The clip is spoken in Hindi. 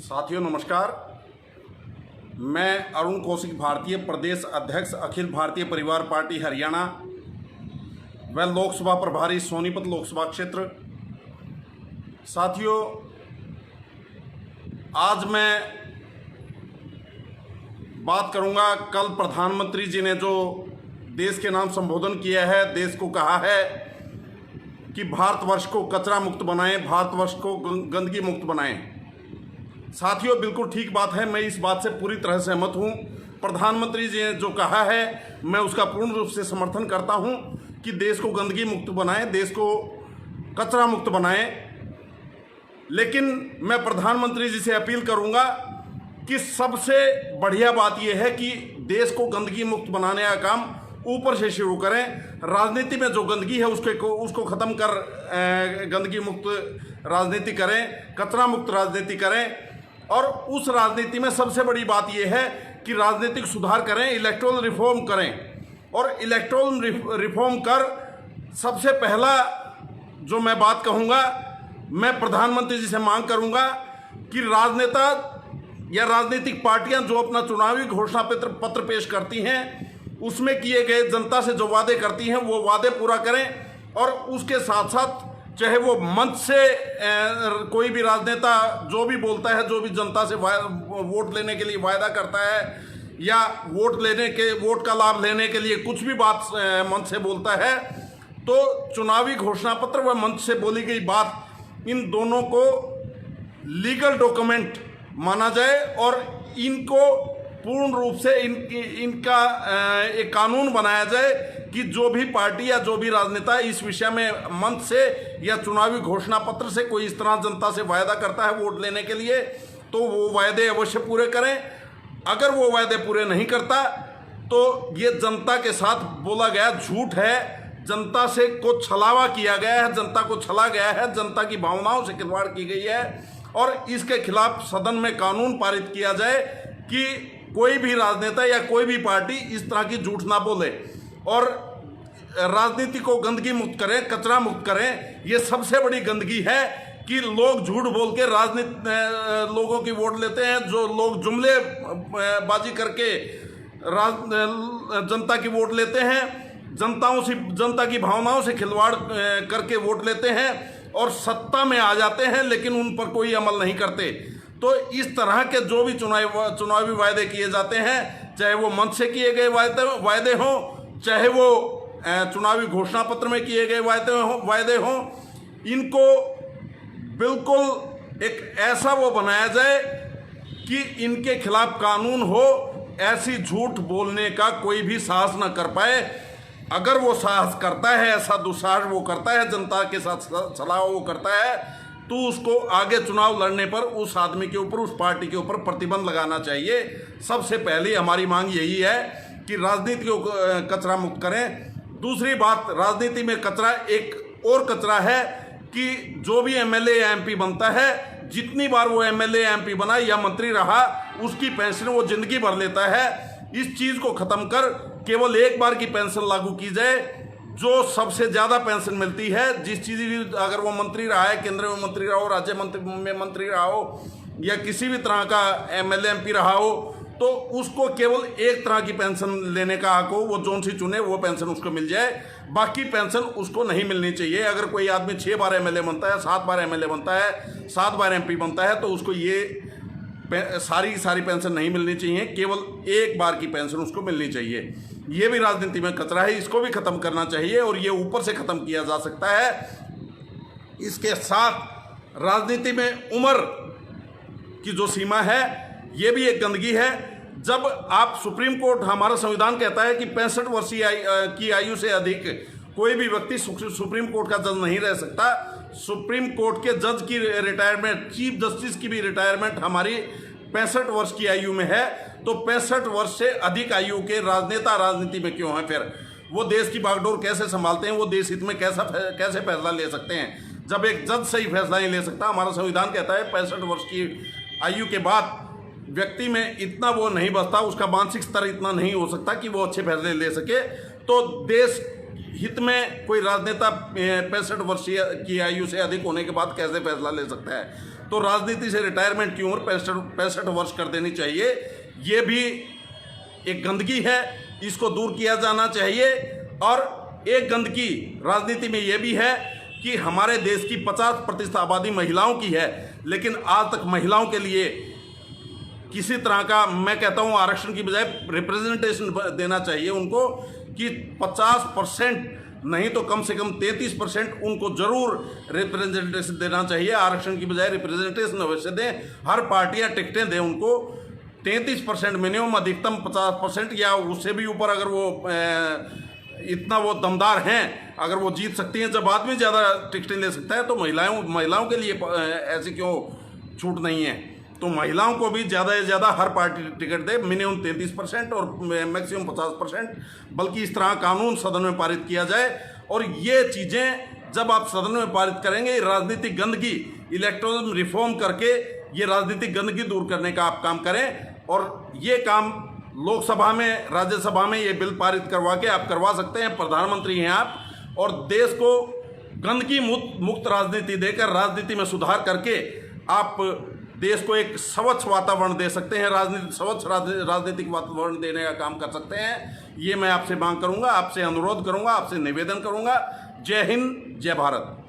साथियों नमस्कार। मैं अरुण कौशिक, भारतीय प्रदेश अध्यक्ष, अखिल भारतीय परिवार पार्टी हरियाणा व लोकसभा प्रभारी सोनीपत लोकसभा क्षेत्र। साथियों, आज मैं बात करूंगा, कल प्रधानमंत्री जी ने जो देश के नाम संबोधन किया है, देश को कहा है कि भारतवर्ष को कचरा मुक्त बनाएं, भारतवर्ष को गंदगी मुक्त बनाएं। साथियों, बिल्कुल ठीक बात है, मैं इस बात से पूरी तरह सहमत हूं। प्रधानमंत्री जी ने जो कहा है, मैं उसका पूर्ण रूप से समर्थन करता हूं कि देश को गंदगी मुक्त बनाएं, देश को कचरा मुक्त बनाएं। लेकिन मैं प्रधानमंत्री जी से अपील करूंगा कि सबसे बढ़िया बात यह है कि देश को गंदगी मुक्त बनाने का काम ऊपर से शुरू करें। राजनीति में जो गंदगी है उसको ख़त्म कर गंदगी मुक्त राजनीति करें, कचरा मुक्त राजनीति करें। और उस राजनीति में सबसे बड़ी बात यह है कि राजनीतिक सुधार करें, इलेक्टोरल रिफॉर्म करें। और इलेक्टोरल रिफॉर्म कर सबसे पहला जो मैं बात कहूँगा, मैं प्रधानमंत्री जी से मांग करूँगा कि राजनेता या राजनीतिक पार्टियां जो अपना चुनावी घोषणा पत्र पेश करती हैं, उसमें किए गए जनता से जो वादे करती हैं वो वादे पूरा करें। और उसके साथ साथ चाहे वो मंच से कोई भी राजनेता जो भी बोलता है, जो भी जनता से वोट लेने के लिए वायदा करता है या वोट का लाभ लेने के लिए कुछ भी बात मंच से बोलता है, तो चुनावी घोषणा पत्र व मंच से बोली गई बात, इन दोनों को लीगल डॉक्यूमेंट माना जाए और इनको पूर्ण रूप से इनका एक कानून बनाया जाए कि जो भी पार्टी या जो भी राजनेता इस विषय में मंच से या चुनावी घोषणा पत्र से कोई इस तरह जनता से वायदा करता है वोट लेने के लिए, तो वो वायदे अवश्य पूरे करें। अगर वो वायदे पूरे नहीं करता तो ये जनता के साथ बोला गया झूठ है, जनता से को छलावा किया गया है, जनता को छला गया है, जनता की भावनाओं से खिलवाड़ की गई है। और इसके खिलाफ सदन में कानून पारित किया जाए कि कोई भी राजनेता या कोई भी पार्टी इस तरह की झूठ ना बोले और राजनीति को गंदगी मुक्त करें, कचरा मुक्त करें। ये सबसे बड़ी गंदगी है कि लोग झूठ बोल के राजनीति लोगों की वोट लेते हैं, जो लोग जुमले बाजी करके जनता की वोट लेते हैं, जनता की भावनाओं से खिलवाड़ करके वोट लेते हैं और सत्ता में आ जाते हैं, लेकिन उन पर कोई अमल नहीं करते। तो इस तरह के जो भी चुनावी वायदे किए जाते हैं, चाहे वो मंच से किए गए वायदे हों, चाहे वो चुनावी घोषणा पत्र में किए गए वायदे हों, इनको बिल्कुल एक ऐसा वो बनाया जाए कि इनके खिलाफ कानून हो। ऐसी झूठ बोलने का कोई भी साहस न कर पाए। अगर वो साहस करता है, ऐसा दुस्साहस वो करता है, जनता के साथ छलावा वो करता है, तो उसको आगे चुनाव लड़ने पर उस आदमी के ऊपर, उस पार्टी के ऊपर प्रतिबंध लगाना चाहिए। सबसे पहले हमारी मांग यही है कि राजनीति को कचरा मुक्त करें। दूसरी बात, राजनीति में कचरा एक और कचरा है कि जो भी एमएलए या एमपी बनता है, जितनी बार वो एमएलए या एमपी बना या मंत्री रहा, उसकी पेंशन वो जिंदगी भर लेता है। इस चीज़ को ख़त्म कर केवल एक बार की पेंशन लागू की जाए, जो सबसे ज़्यादा पेंशन मिलती है। जिस चीज़, अगर वो मंत्री रहा है, केंद्र में मंत्री रहा हो, राज्य में मंत्री रहा हो या किसी भी तरह का एमएलए एमपी रहा हो, तो उसको केवल एक तरह की पेंशन लेने का हक हो। वो जोन सी चुने वो पेंशन उसको मिल जाए, बाकी पेंशन उसको नहीं मिलनी चाहिए। अगर कोई आदमी 6 बार एमएलए बनता है, 7 बार एमएलए बनता है, 7 बार एमपी बनता है, तो उसको ये सारी पेंशन नहीं मिलनी चाहिए, केवल एक बार की पेंशन उसको मिलनी चाहिए। ये भी राजनीति में कचरा है, इसको भी ख़त्म करना चाहिए और ये ऊपर से ख़त्म किया जा सकता है। इसके साथ राजनीति में उम्र की जो सीमा है, ये भी एक गंदगी है। जब आप सुप्रीम कोर्ट, हमारा संविधान कहता है कि 65 वर्ष की आयु से अधिक कोई भी व्यक्ति सुप्रीम कोर्ट का जज नहीं रह सकता। सुप्रीम कोर्ट के जज की रिटायरमेंट, चीफ जस्टिस की भी रिटायरमेंट हमारी 65 वर्ष की आयु में है। तो 65 वर्ष से अधिक आयु के राजनेता राजनीति में क्यों हैं? फिर वो देश की बागडोर कैसे संभालते हैं? वो देश हित में कैसे फैसला ले सकते हैं जब एक जज सही फैसला नहीं ले सकता? हमारा संविधान कहता है 65 वर्ष की आयु के बाद व्यक्ति में इतना वो नहीं बचता, उसका मानसिक स्तर इतना नहीं हो सकता कि वो अच्छे फैसले ले सके। तो देश हित में कोई राजनेता 65 वर्षीय की आयु से अधिक होने के बाद कैसे फैसला ले सकता है? तो राजनीति से रिटायरमेंट की उम्र 65 वर्ष कर देनी चाहिए। ये भी एक गंदगी है, इसको दूर किया जाना चाहिए। और एक गंदगी राजनीति में ये भी है कि हमारे देश की 50% आबादी महिलाओं की है, लेकिन आज तक महिलाओं के लिए किसी तरह का, मैं कहता हूँ, आरक्षण की बजाय रिप्रेजेंटेशन देना चाहिए उनको, कि 50% नहीं तो कम से कम 33% उनको जरूर रिप्रेजेंटेशन देना चाहिए। आरक्षण की बजाय रिप्रेजेंटेशन अवश्य दें, हर पार्टियां टिकटें दें उनको। 33% मिनिमम, अधिकतम 50% या उससे भी ऊपर अगर वो इतना वो दमदार हैं, अगर वो जीत सकती हैं। जब आदमी ज़्यादा टिकटें ले सकता है तो महिलाओं के लिए ऐसी क्यों छूट नहीं है? तो महिलाओं को भी ज़्यादा से ज़्यादा हर पार्टी टिकट दे, मिनिमम 33% और मैक्सिमम 50%। बल्कि इस तरह कानून सदन में पारित किया जाए। और ये चीज़ें जब आप सदन में पारित करेंगे, राजनीतिक गंदगी, इलेक्टोरल रिफॉर्म करके ये राजनीतिक गंदगी दूर करने का आप काम करें। और ये काम लोकसभा में, राज्यसभा में ये बिल पारित करवा के आप करवा सकते हैं। प्रधानमंत्री हैं आप, और देश को गंदगी मुक्त राजनीति देकर, राजनीति में सुधार करके आप देश को एक स्वच्छ वातावरण दे सकते हैं। स्वच्छ राजनीतिक वातावरण देने का काम कर सकते हैं। ये मैं आपसे मांग करूंगा, आपसे अनुरोध करूंगा, आपसे निवेदन करूंगा। जय हिंद, जय भारत।